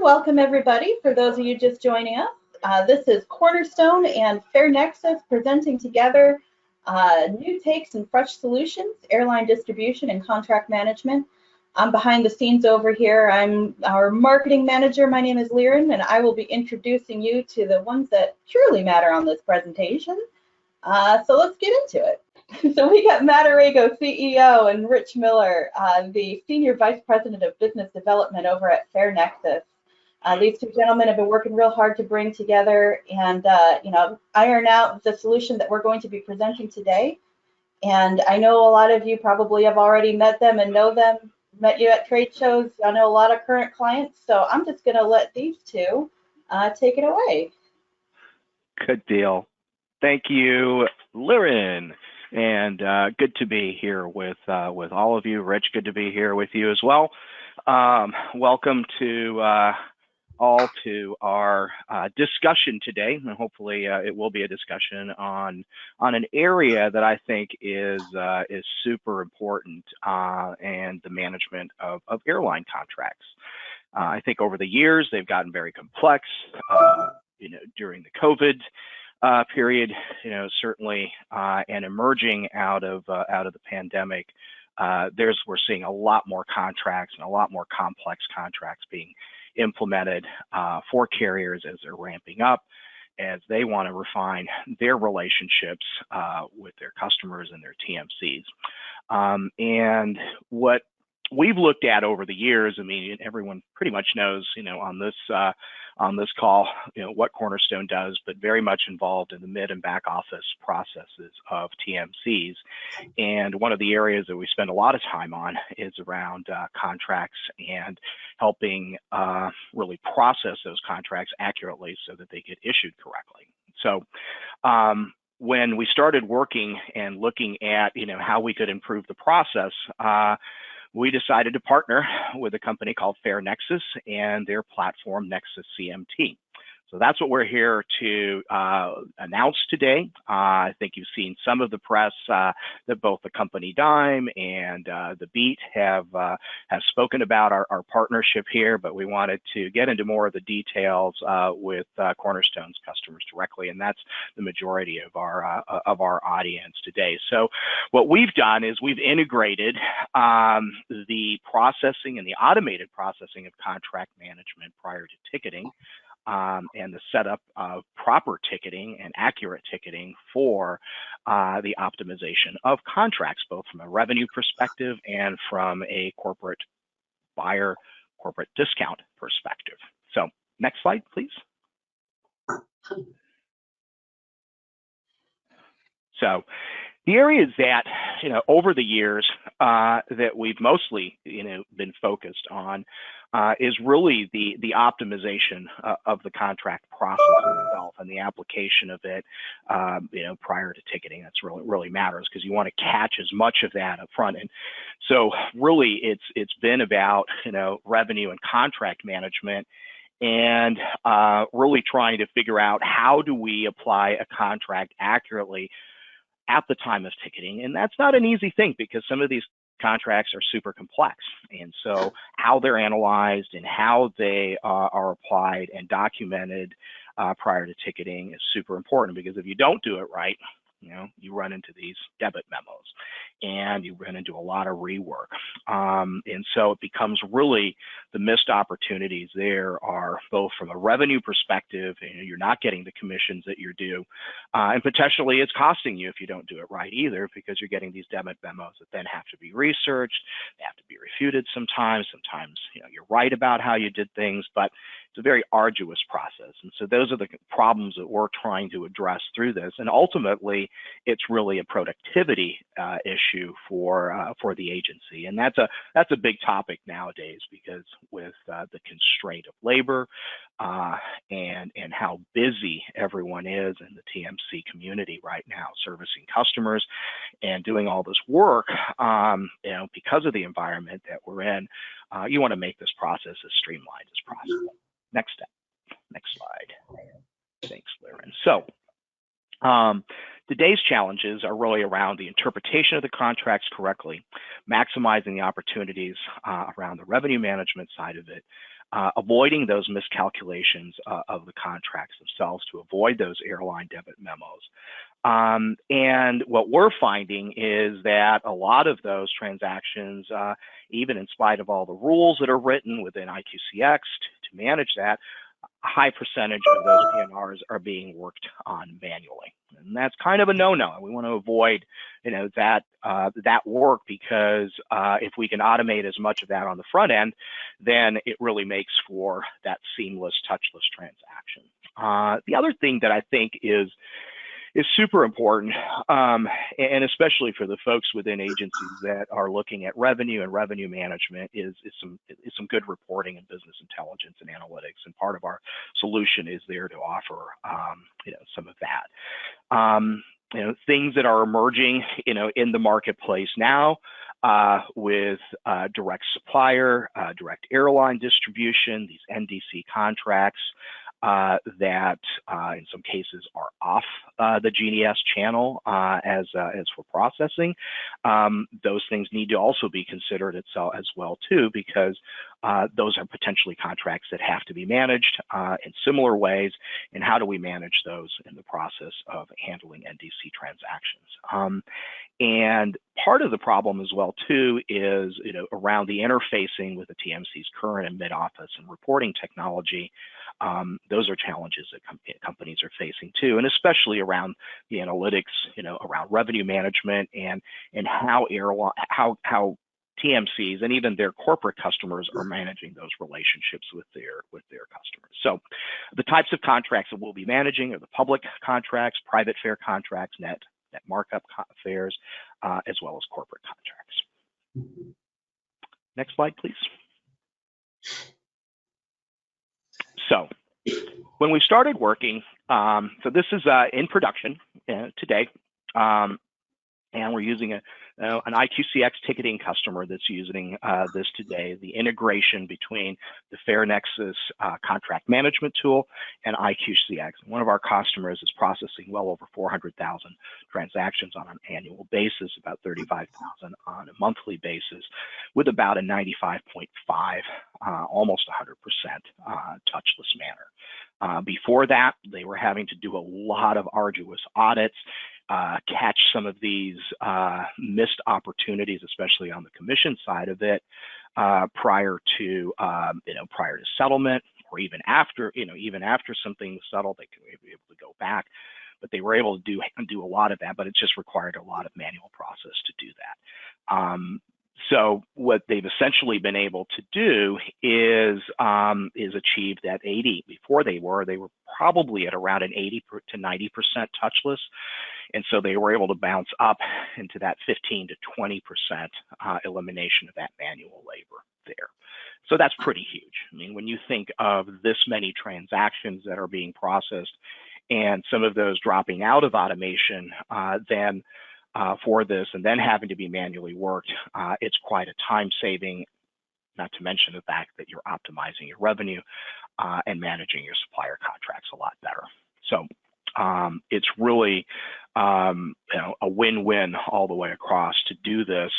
welcome everybody. For those of you just joining us, this is Cornerstone and FareNexus presenting together new takes and fresh solutions, airline distribution and contract management. I'm behind the scenes over here. I'm our marketing manager. My name is Liren, and I will be introducing you to the ones that truly matter on this presentation. So let's get into it. So we got Matt Arago, CEO, and Rich Miller, the Senior Vice President of Business Development over at FareNexus. These two gentlemen have been working real hard to bring together and iron out the solution that we're going to be presenting today. And I know a lot of you probably have already met them and know them, met you at trade shows. I know a lot of current clients, so I'm just going to let these two take it away. Good deal. Thank you, Liren. And good to be here with all of you. Rich, good to be here with you as well. Welcome to all to our discussion today, and hopefully it will be a discussion on an area that I think is super important, and the management of airline contracts. I think over the years they've gotten very complex. During the COVID period, certainly, and emerging out of the pandemic, we're seeing a lot more contracts and a lot more complex contracts being implemented for carriers as they're ramping up, as they want to refine their relationships with their customers and their TMCs. And what we've looked at over the years, I mean, everyone pretty much knows, on this call, what Cornerstone does, but very much involved in the mid and back office processes of TMCs. And one of the areas that we spend a lot of time on is around contracts and helping really process those contracts accurately so that they get issued correctly. So when we started working and looking at, how we could improve the process, we decided to partner with a company called FareNexus and their platform, Nexus CMT. So that's what we're here to announce today. I think you've seen some of the press that both the company Dime and the Beat have spoken about our partnership here, but we wanted to get into more of the details with Cornerstone's customers directly, and that's the majority of our audience today. So what we've done is we've integrated the processing and the automated processing of contract management prior to ticketing, and the setup of proper ticketing and accurate ticketing for the optimization of contracts, both from a revenue perspective and from a corporate buyer, corporate discount perspective. So next slide, please. So the areas that, over the years that we've mostly, been focused on is really the optimization of the contract process itself and the application of it, prior to ticketing. That's really matters because you want to catch as much of that up front. And so really it's been about, revenue and contract management, and really trying to figure out how do we apply a contract accurately at the time of ticketing. And that's not an easy thing because some of these contracts are super complex. And so how they're analyzed and how they are applied and documented prior to ticketing is super important, because if you don't do it right, you run into these debit memos and you run into a lot of rework. And so it becomes really the missed opportunities there are both from a revenue perspective, you're not getting the commissions that you're due, and potentially it's costing you if you don't do it right either, because you're getting these debit memos that then have to be researched, they have to be refuted sometimes. Sometimes, you're right about how you did things, but it's a very arduous process. And so those are the problems that we're trying to address through this. And ultimately, it's really a productivity issue for the agency. And that's a big topic nowadays, because with the constraint of labor and how busy everyone is in the TMC community right now, servicing customers and doing all this work, because of the environment that we're in, you want to make this process as streamlined as possible. Next step. Next slide. Thanks, Liren. So today's challenges are really around the interpretation of the contracts correctly, maximizing the opportunities around the revenue management side of it, avoiding those miscalculations of the contracts themselves, to avoid those airline debit memos. And what we're finding is that a lot of those transactions, even in spite of all the rules that are written within IQCX to manage that, a high percentage of those PNRs are being worked on manually, and that's kind of a no-no. We want to avoid, that work, because if we can automate as much of that on the front end, then it really makes for that seamless, touchless transaction. The other thing that I think is super important, and especially for the folks within agencies that are looking at revenue and revenue management, is some good reporting and business intelligence and analytics. And part of our solution is there to offer, some of that. Things that are emerging, in the marketplace now, with direct supplier, direct airline distribution, these NDC contracts, that in some cases are off the GDS channel as for processing. Those things need to also be considered as well too, because those are potentially contracts that have to be managed in similar ways. And how do we manage those in the process of handling NDC transactions? And part of the problem as well too is, around the interfacing with the TMC's current and mid-office and reporting technology. Those are challenges that companies are facing too, and especially around the analytics, around revenue management and how TMCs and even their corporate customers are managing those relationships with their customers. So the types of contracts that we'll be managing are the public contracts, private fare contracts, net markup fares, as well as corporate contracts. Next slide, please. So when we started working, so this is in production today, and we're using an IQCX ticketing customer that's using this today, the integration between the FareNexus contract management tool and IQCX. One of our customers is processing well over 400,000 transactions on an annual basis, about 35,000 on a monthly basis, with about a 95.5, almost 100% touchless manner. Before that, they were having to do a lot of arduous audits, catch some of these missed opportunities, especially on the commission side of it, prior to settlement, or even after something was settled, they could be able to go back. But they were able to do a lot of that, but it just required a lot of manual process to do that. So what they've essentially been able to do is achieve that 80. Before they were probably at around an 80 to 90% touchless, and so they were able to bounce up into that 15 to 20% elimination of that manual labor there. So that's pretty huge. I mean, when you think of this many transactions that are being processed, and some of those dropping out of automation, then for this, and then having to be manually worked, it's quite a time saving, not to mention the fact that you're optimizing your revenue and managing your supplier contracts a lot better. So it's really a win-win all the way across to do this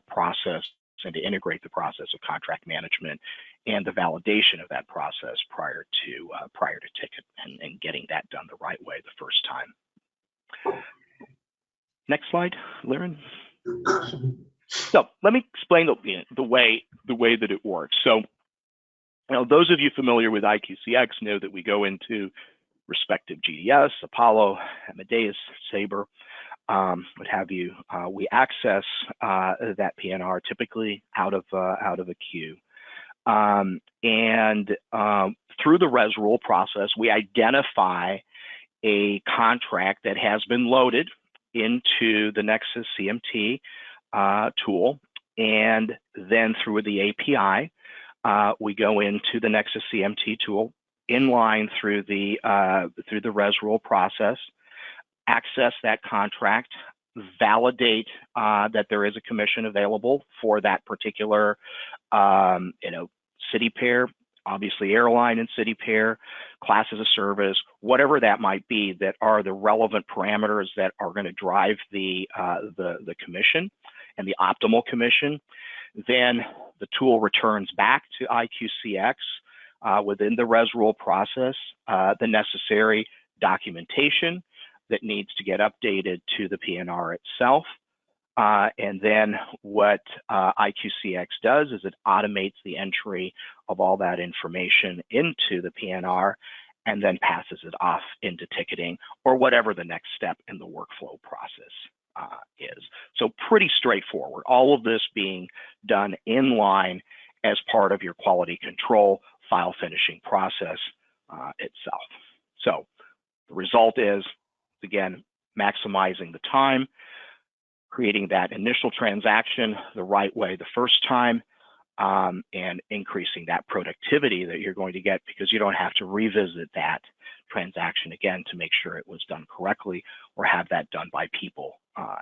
process and to integrate the process of contract management and the validation of that process prior to ticket and getting that done the right way the first time. Next slide, Liren. So let me explain the way that it works. So, those of you familiar with IQCX know that we go into respective GDS, Apollo, Amadeus, Sabre, what have you. We access that PNR typically out of a queue, and through the res rule process, we identify a contract that has been loaded into the Nexus CMT tool, and then through the API, we go into the Nexus CMT tool, inline through the res rule process, access that contract, validate that there is a commission available for that particular city pair, obviously airline and city pair, classes of service, whatever that might be, that are the relevant parameters that are going to drive the commission and the optimal commission. Then the tool returns back to IQCX within the res rule process the necessary documentation that needs to get updated to the PNR itself. And then what IQCX does is it automates the entry of all that information into the PNR and then passes it off into ticketing or whatever the next step in the workflow process is. So pretty straightforward. All of this being done in line as part of your quality control file finishing process itself. So the result is, again, maximizing the time, creating that initial transaction the right way the first time, and increasing that productivity that you're going to get because you don't have to revisit that transaction again to make sure it was done correctly or have that done by people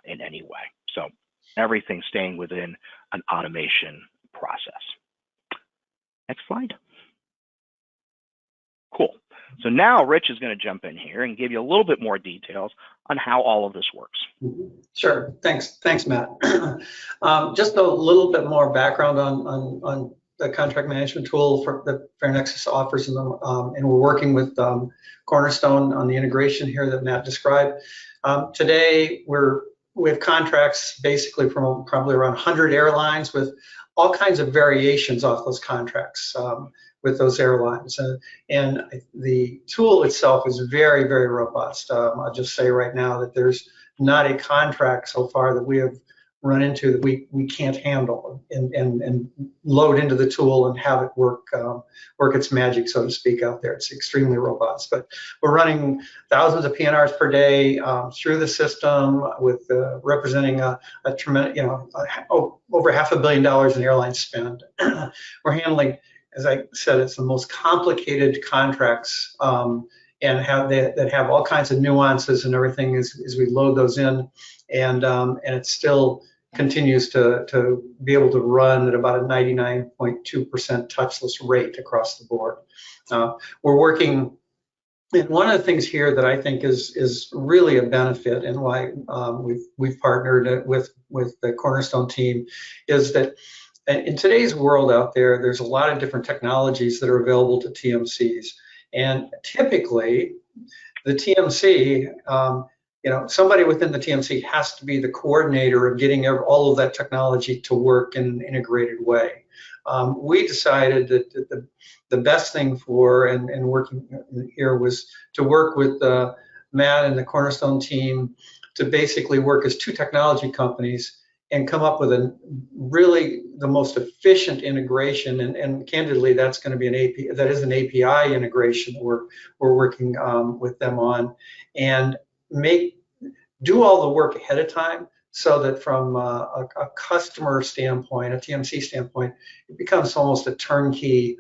in any way. So everything staying within an automation process. Next slide. Cool. So now Rich is going to jump in here and give you a little bit more details on how all of this works. Sure. Thanks, Matt. Just a little bit more background on the contract management tool that FareNexus offers, and we're working with Cornerstone on the integration here that Matt described. Today, we have contracts basically from probably around 100 airlines with all kinds of variations off those contracts with those airlines. And the tool itself is very, very robust. I'll just say right now that there's not a contract so far that we have run into that we can't handle and load into the tool and have it work its magic, so to speak, out there. It's extremely robust. But we're running thousands of PNRs per day through the system, with representing a tremendous, over $500 million in airline spend. We're handling, as I said, it's the most complicated contracts and that have all kinds of nuances and everything as we load those in, and it still continues to be able to run at about a 99.2% touchless rate across the board. We're working, and one of the things here that I think is really a benefit, and why we've partnered with the Cornerstone team, is that in today's world out there, there's a lot of different technologies that are available to TMCs, and typically the TMC, somebody within the TMC has to be the coordinator of getting all of that technology to work in an integrated way. We decided that the best thing for and working here was to work with Matt and the Cornerstone team to basically work as two technology companies and come up with really the most efficient integration. And candidly, that's going to be an API integration that we're working with them on, and do all the work ahead of time, so that from a customer standpoint, a TMC standpoint, it becomes almost a turnkey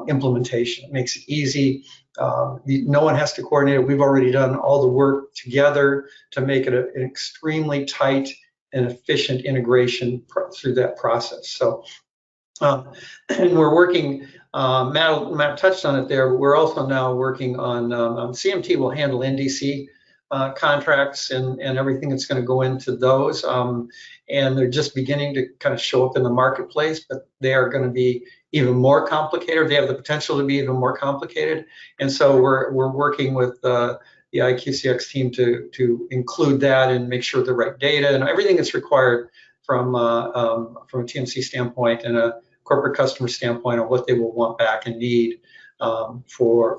implementation. It makes it easy. No one has to coordinate it. We've already done all the work together to make it an extremely tight and efficient integration through that process. So, and we're working, Matt touched on it there, but we're also now working on, CMT will handle NDC contracts and everything that's going to go into those, and they're just beginning to kind of show up in the marketplace, but they are going to be even more complicated. They have the potential to be even more complicated, and so we're working with the IQCX team to include that and make sure the right data and everything that's required from a TMC standpoint and a corporate customer standpoint of what they will want back and need from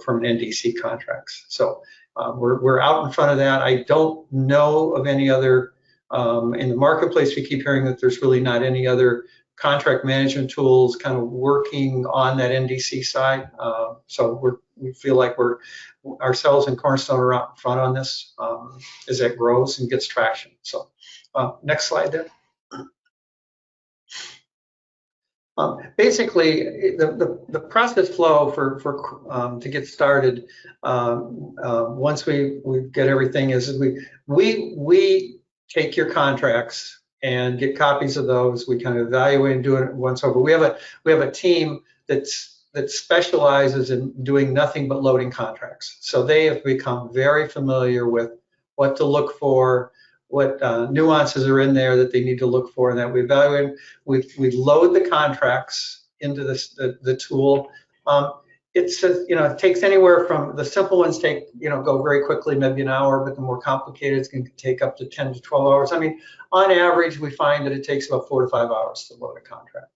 NDC contracts. So we're out in front of that. I don't know of any other in the marketplace. We keep hearing that there's really not any other contract management tools kind of working on that NDC side. So we feel like ourselves and Cornerstone are out in front on this as it grows and gets traction. So next slide there. Basically, the process flow for to get started once we get everything is we take your contracts and get copies of those. We kind of evaluate and do it once over. We have a team that specializes in doing nothing but loading contracts. So they have become very familiar with what to look for, what nuances are in there that they need to look for, and that we evaluate. We load the contracts into the tool. It says, it takes anywhere from, the simple ones take, go very quickly, maybe an hour, but the more complicated, it's going to take up to 10 to 12 hours. I mean, on average, we find that it takes about 4 to 5 hours to load a contract.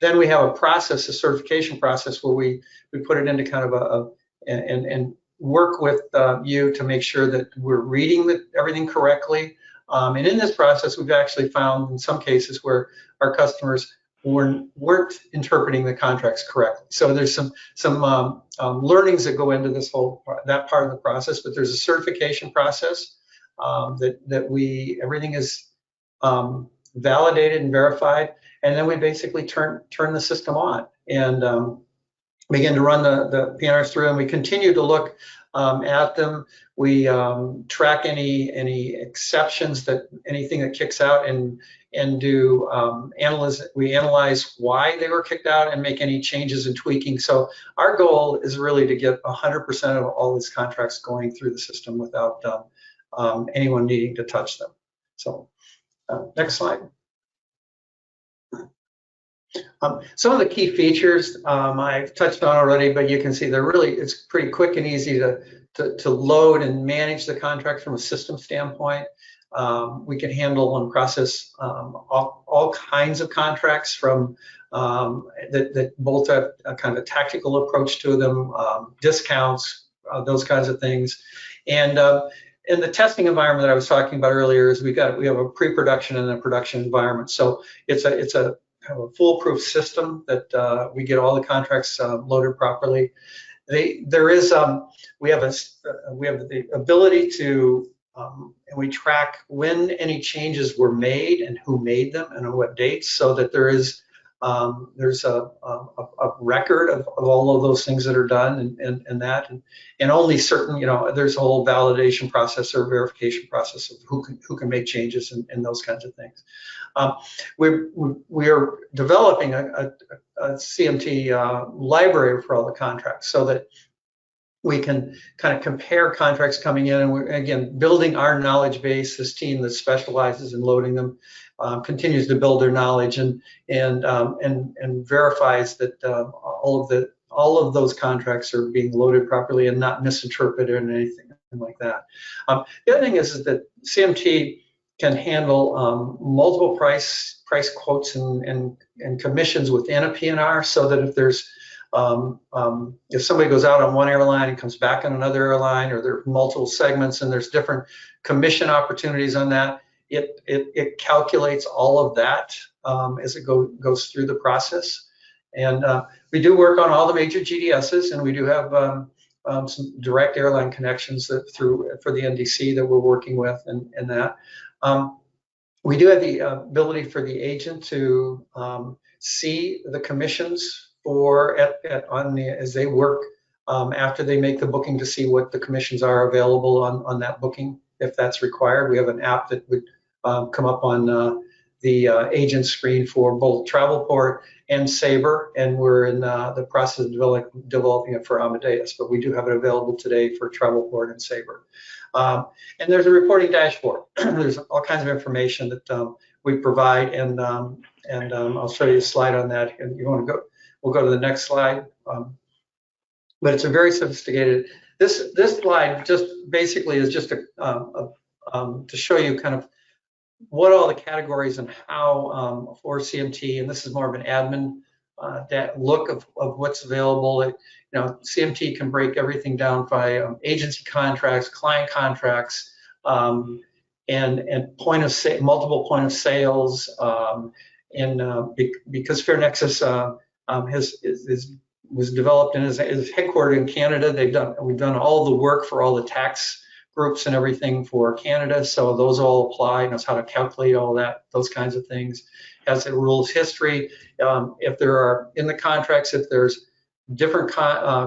Then we have a process, a certification process, where we put it into kind of and work with you to make sure that we're reading everything correctly. And in this process, we've actually found in some cases where our customers weren't interpreting the contracts correctly. So there's some learnings that go into that part of the process. But there's a certification process that everything is validated and verified, and then we basically turn the system on and begin to run the PNRs through, and we continue to look at them. We track any exceptions, anything that kicks out, and do we analyze why they were kicked out and make any changes and tweaking. So our goal is really to get 100% of all these contracts going through the system without anyone needing to touch them. So next slide. Some of the key features I've touched on already, but you can see it's pretty quick and easy to load and manage the contract from a system standpoint. We can handle and process all kinds of contracts from that both have a kind of a tactical approach to them, discounts, those kinds of things. And in the testing environment that I was talking about earlier, is we have a pre-production and a production environment. So it's a kind of a foolproof system that we get all the contracts loaded properly. We have the ability to and we track when any changes were made and who made them and on what dates, so that there's a record of all of those things that are done and only certain, there's a whole validation process or verification process of who can make changes and those kinds of things. We are developing a CMT library for all the contracts, so that we can kind of compare contracts coming in, and we're again building our knowledge base. This team that specializes in loading them continues to build their knowledge and verifies that all of those contracts are being loaded properly and not misinterpreted or anything like that. The other thing is that CMT can handle multiple price quotes and commissions within a PNR, so that if there's if somebody goes out on one airline and comes back on another airline, or there are multiple segments and there's different commission opportunities on that, it calculates all of that as it goes through the process. And we do work on all the major GDSs, and we do have some direct airline connections for the NDC that we're working with, and that. We do have the ability for the agent to see the commissions as they work after they make the booking, to see what the commissions are available on that booking, if that's required. We have an app that would come up on the agent screen for both Travelport and Sabre, and we're in the process of developing it for Amadeus, but we do have it available today for Travelport and Sabre. And there's a reporting dashboard. There's all kinds of information that we provide, and I'll show you a slide on that. And you want to go? We'll go to the next slide. But it's a very sophisticated. This slide just basically is just to show you kind of what all the categories and how for CMT, and this is more of an admin look of what's available. CMT can break everything down by agency contracts, client contracts, and multiple point of sales. Because FareNexus was developed and is headquartered in Canada, we've done all the work for all the tax groups and everything for Canada, so those all apply. Knows how to calculate all that, those kinds of things. Has a rules history. If there are in the contracts, if there's different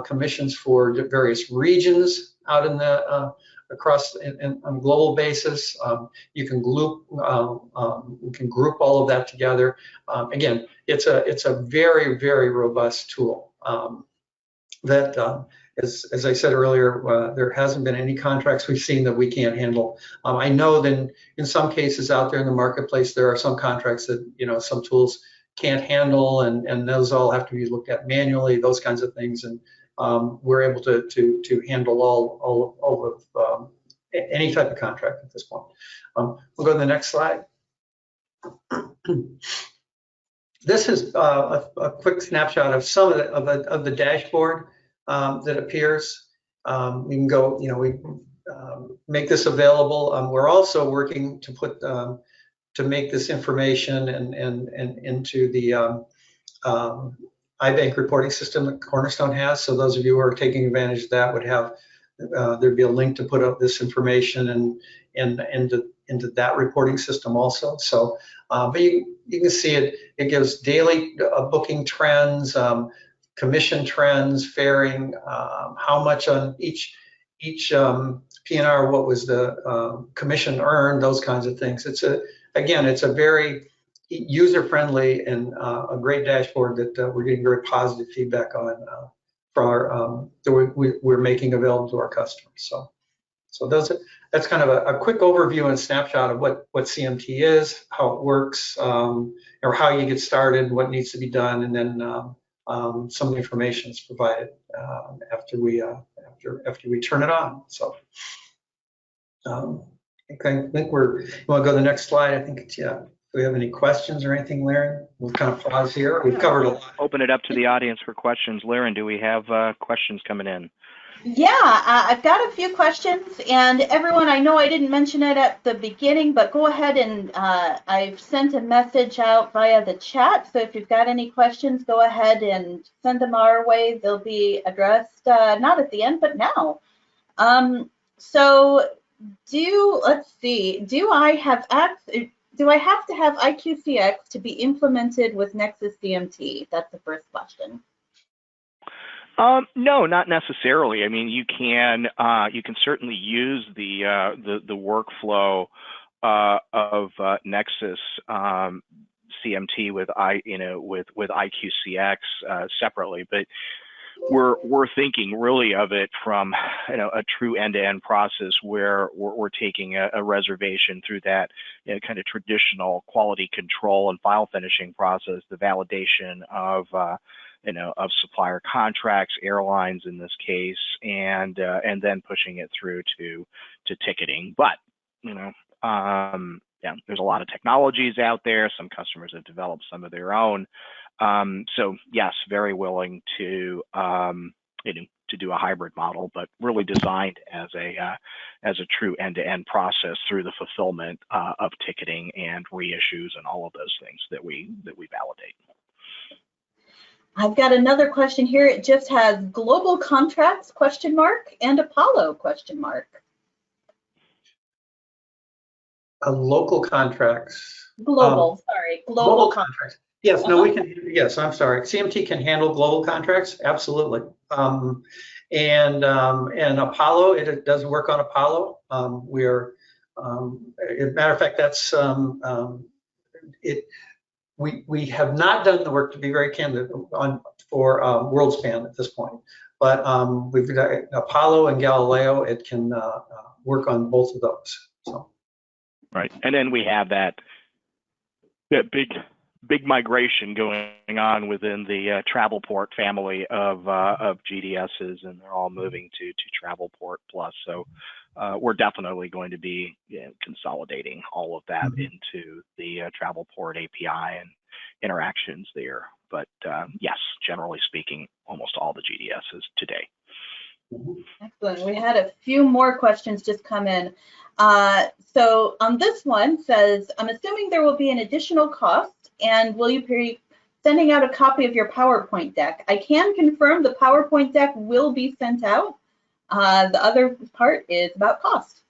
commissions for various regions out in the across on a global basis, you can group all of that together. Again, it's a very, very robust tool. that, as I said earlier, there hasn't been any contracts we've seen that we can't handle. I know that in some cases out there in the marketplace, there are some contracts that, some tools can't handle, and those all have to be looked at manually, those kinds of things. And we're able to handle all of any type of contract at this point. We'll go to the next slide. This is a quick snapshot of some of the dashboard that appears. We can go, we make this available. We're also working to put to make this information and into the iBank reporting system that Cornerstone has. So those of you who are taking advantage of that would have there'd be a link to put up this information and into that reporting system also. So, but you can see it. It gives daily booking trends, commission trends, faring, how much on each P&R, what was the commission earned, those kinds of things. Again, it's a very user-friendly and a great dashboard that we're getting very positive feedback on that we're making available to our customers. So that's kind of a quick overview and snapshot of what CMT is, how it works, or how you get started, what needs to be done, and then some of the information is provided after we turn it on. So I think you want to go to the next slide? I think it's, yeah. Do we have any questions or anything, Laren? We'll kind of pause here. We've covered a lot. Open it up to the audience for questions. Laren, do we have questions coming in? Yeah, I've got a few questions, and everyone, I know I didn't mention it at the beginning, but go ahead and I've sent a message out via the chat. So if you've got any questions, go ahead and send them our way. They'll be addressed not at the end, but now. So let's see, do I have to have IQCX to be implemented with Nexus CMT? That's the first question. No, not necessarily. I mean, you can certainly use the workflow of Nexus CMT with IQCX separately, but we're thinking really of it from a true end-to-end process where we're taking a reservation through that kind of traditional quality control and file finishing process, the validation of of supplier contracts, airlines in this case, and then pushing it through to ticketing. But yeah, there's a lot of technologies out there. Some customers have developed some of their own. So yes, very willing to to do a hybrid model, but really designed as a true end-to-end process through the fulfillment of ticketing and reissues and all of those things that we validate. I've got another question here. It just has global contracts ? And Apollo ? Local contracts. Global, sorry, global contracts. Yes, no, we can. Yes, I'm sorry. CMT can handle global contracts, absolutely. And Apollo, it does work on Apollo. As a matter of fact, that's we have not done the work, to be very candid, for WorldSpan at this point. But we've got Apollo and Galileo. It can work on both of those. So. Right, and then we have that big migration going on within the Travelport family of GDSs, and they're all moving to Travelport Plus. So we're definitely going to be consolidating all of that into the Travelport API and interactions there. But yes, generally speaking, almost all the GDSs today. Excellent. We had a few more questions just come in. So on this one says, I'm assuming there will be an additional cost, and will you be sending out a copy of your PowerPoint deck? I can confirm the PowerPoint deck will be sent out. The other part is about cost.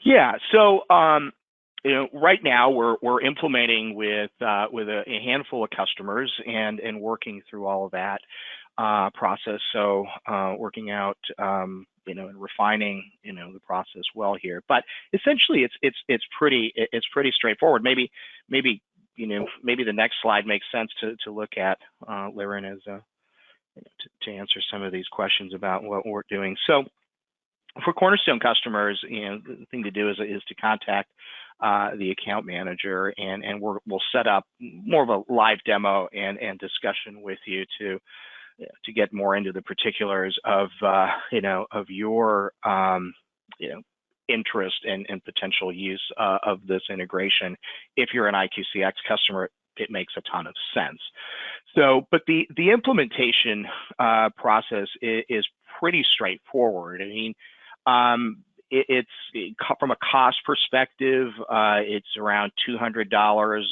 Yeah, so right now we're implementing with a handful of customers and working through all of that process. So working out and refining the process well here. But essentially it's pretty straightforward. Maybe the next slide makes sense to look at, Laren, as to answer some of these questions about what we're doing. So for Cornerstone customers, the thing to do is to contact the account manager, and we'll set up more of a live demo and discussion with you to get more into the particulars of of your interest and potential use of this integration. If you're an IQCX customer, it makes a ton of sense. So, but the implementation process is pretty straightforward. I mean, it's from a cost perspective, it's around $200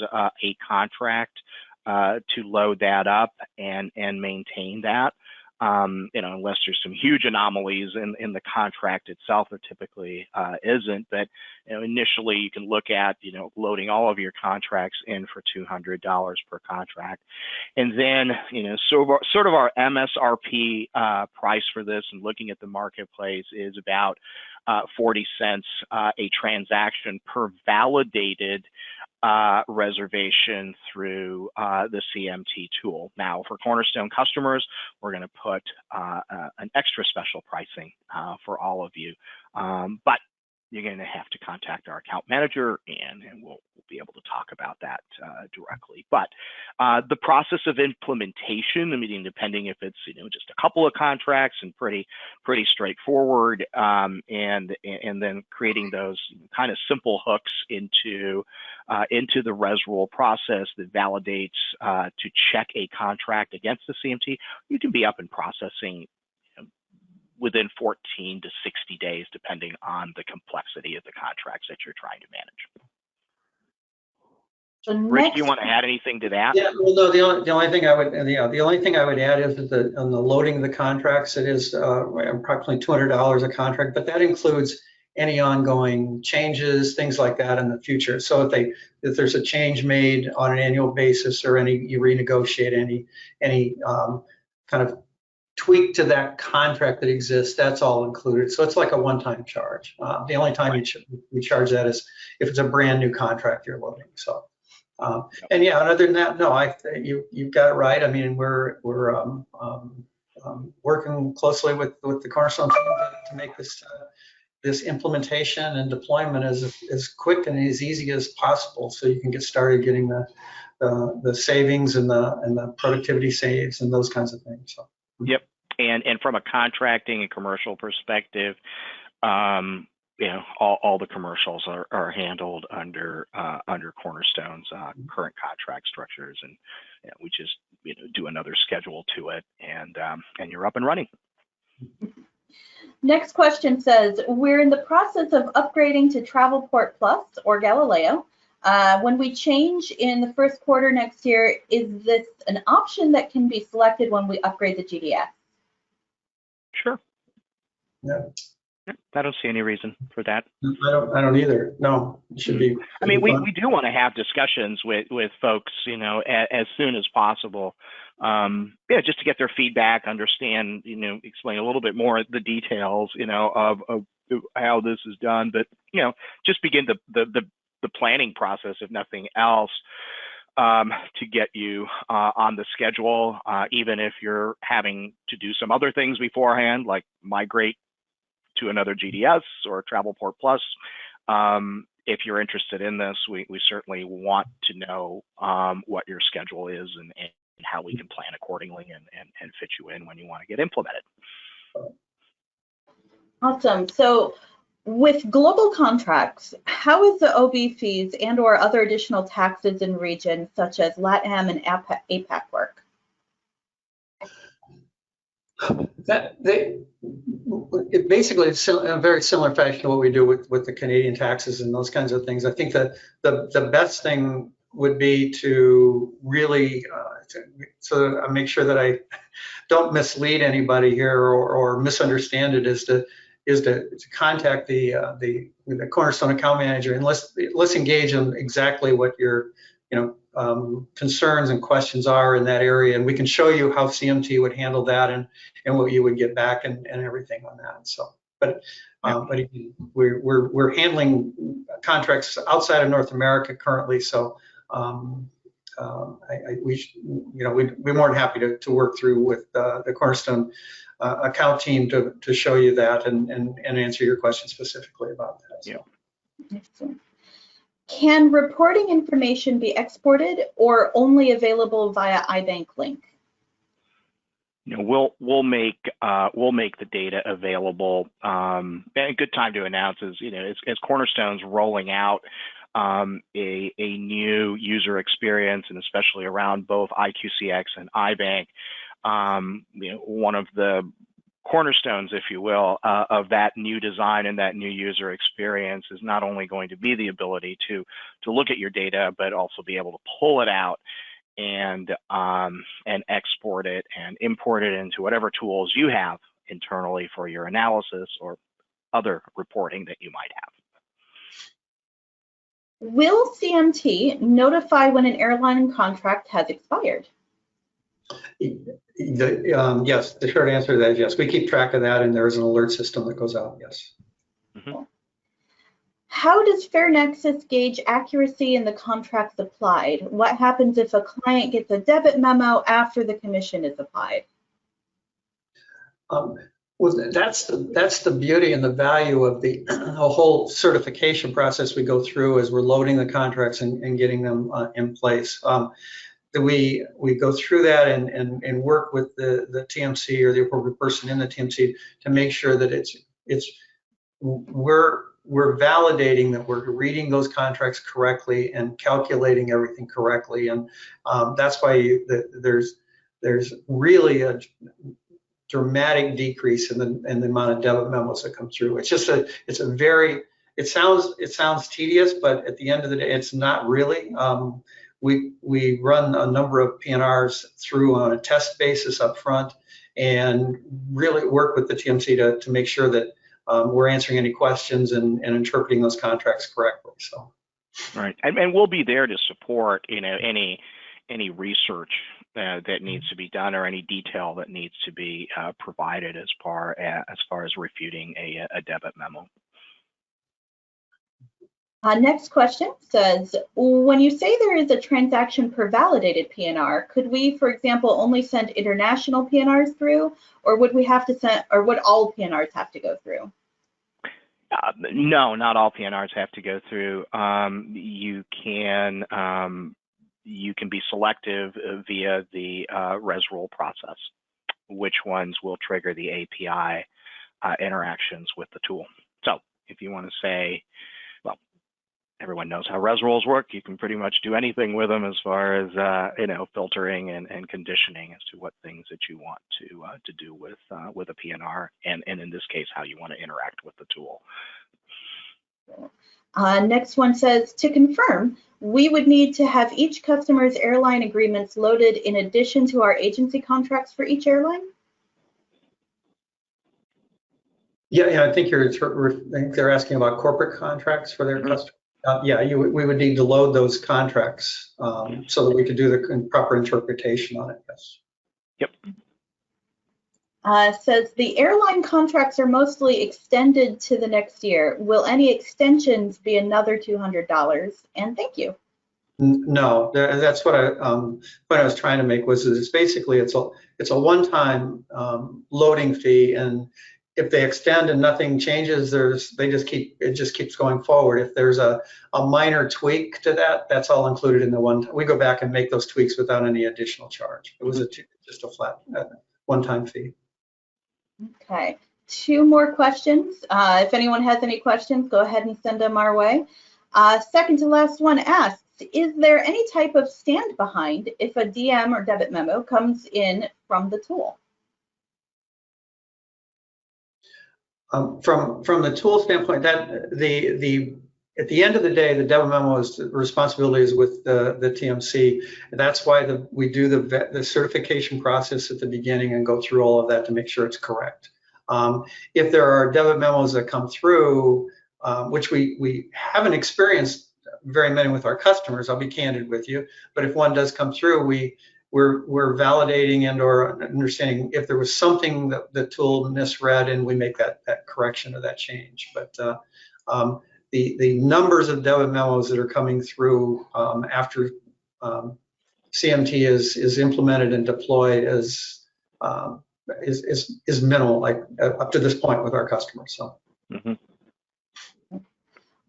a contract to load that up and maintain that. Unless there's some huge anomalies in the contract itself, there typically isn't. But initially, you can look at loading all of your contracts in for $200 per contract, and then sort of our MSRP price for this, and looking at the marketplace, is about 40 cents a transaction per validated reservation through the CMT tool. Now, for Cornerstone customers, we're going to put an extra special pricing for all of you, but you're going to have to contact our account manager, and we'll be able to talk about that directly. But the process of implementation, I mean, depending if it's just a couple of contracts and pretty straightforward, and then creating those kind of simple hooks into the res roll process that validates to check a contract against the CMT, you can be up and processing within 14 to 60 days, depending on the complexity of the contracts that you're trying to manage. Rich, do you want to add anything to that? Yeah, well, no. The only thing I would add is that on the loading of the contracts, it is approximately $200 a contract, but that includes any ongoing changes, things like that in the future. So if there's a change made on an annual basis, or you renegotiate any kind of tweak to that contract that exists, that's all included. So it's like a one-time charge. The only time we charge that is if it's a brand new contract you're loading. So, and yeah, and other than that, no, you've got it right. I mean, we're working closely with the Cornerstone team to make this implementation and deployment as quick and as easy as possible, so you can get started getting the savings and the productivity saves and those kinds of things. So. Yep, and from a contracting and commercial perspective, all the commercials are handled under Cornerstone's current contract structures, and we just do another schedule to it, and you're up and running. Next question says, we're in the process of upgrading to Travelport Plus or Galileo. When we change in the first quarter next year, is this an option that can be selected when we upgrade the GDS? Sure. Yeah. I don't see any reason for that. I don't either. No, it should be. I mean, we do want to have discussions with folks, as soon as possible. Just to get their feedback, understand, explain a little bit more the details, of how this is done. But just begin the planning process, if nothing else, to get you on the schedule, even if you're having to do some other things beforehand, like migrate to another GDS or Travelport Plus. If you're interested in this, we certainly want to know what your schedule is and how we can plan accordingly and fit you in when you want to get implemented. Awesome. So with global contracts, how is the OB fees and or other additional taxes in regions such as LATAM and APAC work? It basically is in a very similar fashion to what we do with the Canadian taxes and those kinds of things. I think that the best thing would be to really so I make sure that I don't mislead anybody here or misunderstand it, is to contact the Cornerstone account manager, and let's engage on exactly what your concerns and questions are in that area, and we can show you how CMT would handle that and what you would get back and everything on that. So, but we're handling contracts outside of North America currently, so we'd be more than happy to work through with the Cornerstone account team to show you that and answer your question specifically about that. So. Yeah. Excellent. Can reporting information be exported or only available via iBank link? We'll make the data available. And a good time to announce is, as Cornerstone's rolling out a new user experience, and especially around both IQCX and iBank, one of the cornerstones, if you will, of that new design and that new user experience is not only going to be the ability to look at your data, but also be able to pull it out and export it and import it into whatever tools you have internally for your analysis or other reporting that you might have. Will CMT notify when an airline contract has expired? Yes, the short answer to that is yes. We keep track of that, and there's an alert system that goes out, yes. Mm-hmm. How does FareNexus gauge accuracy in the contracts applied? What happens if a client gets a debit memo after the commission is applied? Well, that's the beauty and the value of the whole certification process we go through as we're loading the contracts and getting them in place. We go through that and work with the TMC or the appropriate person in the TMC to make sure that we're validating that we're reading those contracts correctly and calculating everything correctly, and that's why there's really a dramatic decrease in the amount of debit memos that come through. It's just it sounds tedious, but at the end of the day, it's not really. We run a number of PNRs through on a test basis up front and really work with the TMC to make sure that we're answering any questions and interpreting those contracts correctly. So, right, and we'll be there to support any research that needs to be done or any detail that needs to be provided as far as refuting a debit memo. Next question says, when you say there is a transaction per validated PNR, could we, for example, only send international PNRs through, or would we have to send, or would all PNRs have to go through? No, not all PNRs have to go through. You can be selective via the res rule process, which ones will trigger the API interactions with the tool. So if you want to say, well, everyone knows how res rules work. You can pretty much do anything with them as far as filtering and conditioning as to what things that you want to do with a PNR, and in this case, how you want to interact with the tool. Next one says, to confirm, we would need to have each customer's airline agreements loaded in addition to our agency contracts for each airline? Yeah, I think they're asking about corporate contracts for their customers. We would need to load those contracts so that we could do the proper interpretation on it, yes. Yep. Says the airline contracts are mostly extended to the next year. Will any extensions be another $200? And thank you. No, that's what I was trying to make was it's basically it's a one-time loading fee, and if they extend and nothing changes, it just keeps going forward. If there's a minor tweak to that, that's all included in the one. We go back and make those tweaks without any additional charge. It was just a flat one-time fee. Okay, 2 more questions. If anyone has any questions, go ahead and send them our way. Second to last one asks, is there any type of stand behind if a DM or debit memo comes in from the tool? From the tool standpoint, that at the end of the day, the debit memo responsibility is with the TMC. That's why we do the certification process at the beginning and go through all of that to make sure it's correct. If there are debit memos that come through, which we haven't experienced very many with our customers, I'll be candid with you, but if one does come through, we're validating and or understanding if there was something that the tool misread, and we make that correction or that change. But the numbers of debit memos that are coming through after CMT is implemented and deployed is minimal, like up to this point with our customers. So. Mm-hmm.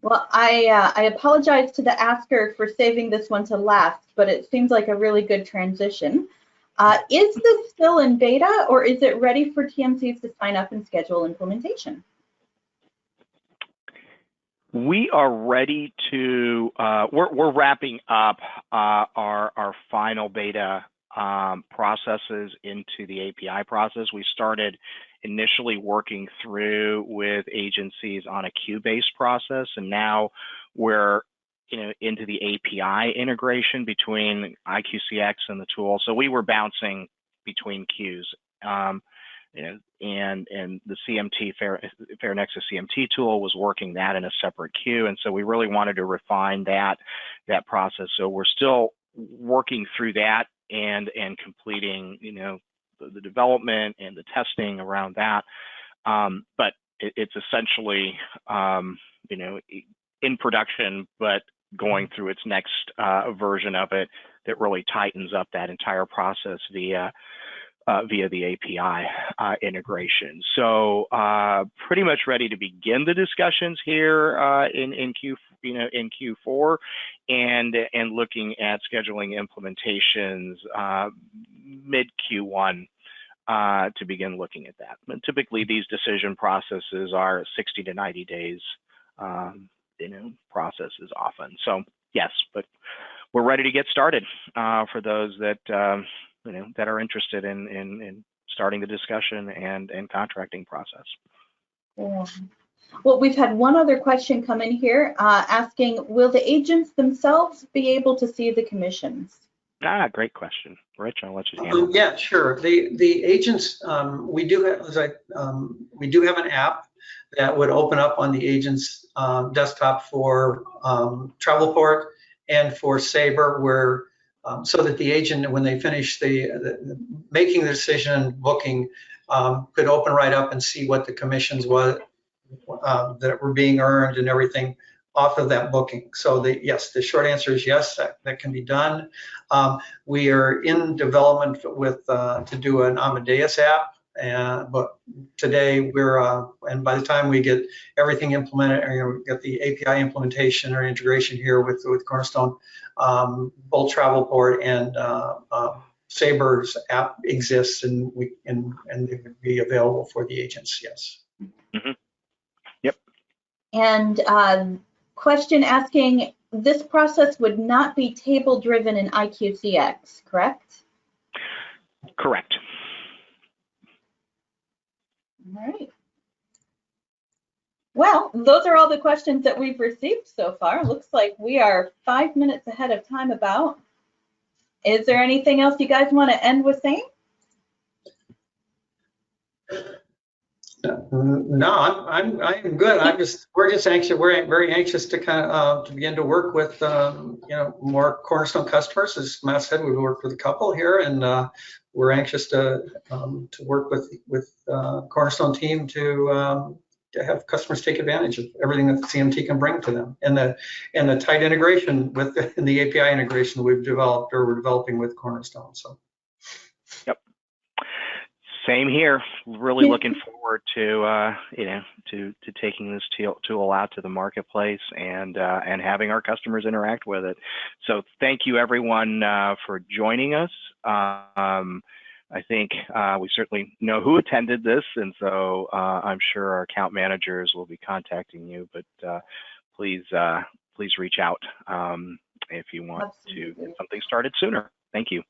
Well, I apologize to the asker for saving this one to last, but it seems like a really good transition. Is this still in beta, or is it ready for TMCs to sign up and schedule implementation? We are ready to, we're wrapping up our final beta processes into the API process. We started initially working through with agencies on a queue-based process, and now we're into the API integration between IQCX and the tool. So we were bouncing between queues. And the CMT FareNexus CMT tool was working that in a separate queue, and so we really wanted to refine that process. So we're still working through that and completing the development and the testing around that. But it's essentially in production, but going through its next version of it that really tightens up that entire process via the API integration. So pretty much ready to begin the discussions here in Q4 and looking at scheduling implementations mid Q1 to begin looking at that. And typically these decision processes are 60 to 90 days processes often. So yes, but we're ready to get started for those that that are interested in starting the discussion and contracting process. Yeah. Well, we've had one other question come in here asking, will the agents themselves be able to see the commissions? Great question. Rich, I'll let you handle Yeah, sure. The agents, we do have an app that would open up on the agent's desktop for Travelport and for Sabre, where so that the agent, when they finish making the decision and booking, could open right up and see what the commissions was that were being earned and everything off of that booking. So yes, the short answer is yes, that can be done. We are in development with to do an Amadeus app, but today and by the time we get everything implemented, or get the API implementation or integration here with Cornerstone, both Travelport and Sabre's app exists, and they would be available for the agents. Yes. Mm-hmm. Yep. And question asking, this process would not be table driven in IQCX, correct? Correct. All right. Well, those are all the questions that we've received so far. Looks like we are 5 minutes ahead of time about. Is there anything else you guys want to end with saying? No, I'm good. We're just anxious. We're very anxious to kind of to begin to work with more Cornerstone customers. As Matt said, we've worked with a couple here, and we're anxious to work with Cornerstone team to have customers take advantage of everything that CMT can bring to them, and the tight integration with the API integration we've developed or we're developing with Cornerstone. So. Yep. Same here. Really looking forward to to taking this tool out to the marketplace and having our customers interact with it. So thank you everyone for joining us. I think we certainly know who attended this, and so I'm sure our account managers will be contacting you. But please reach out if you want to get something started sooner. Thank you.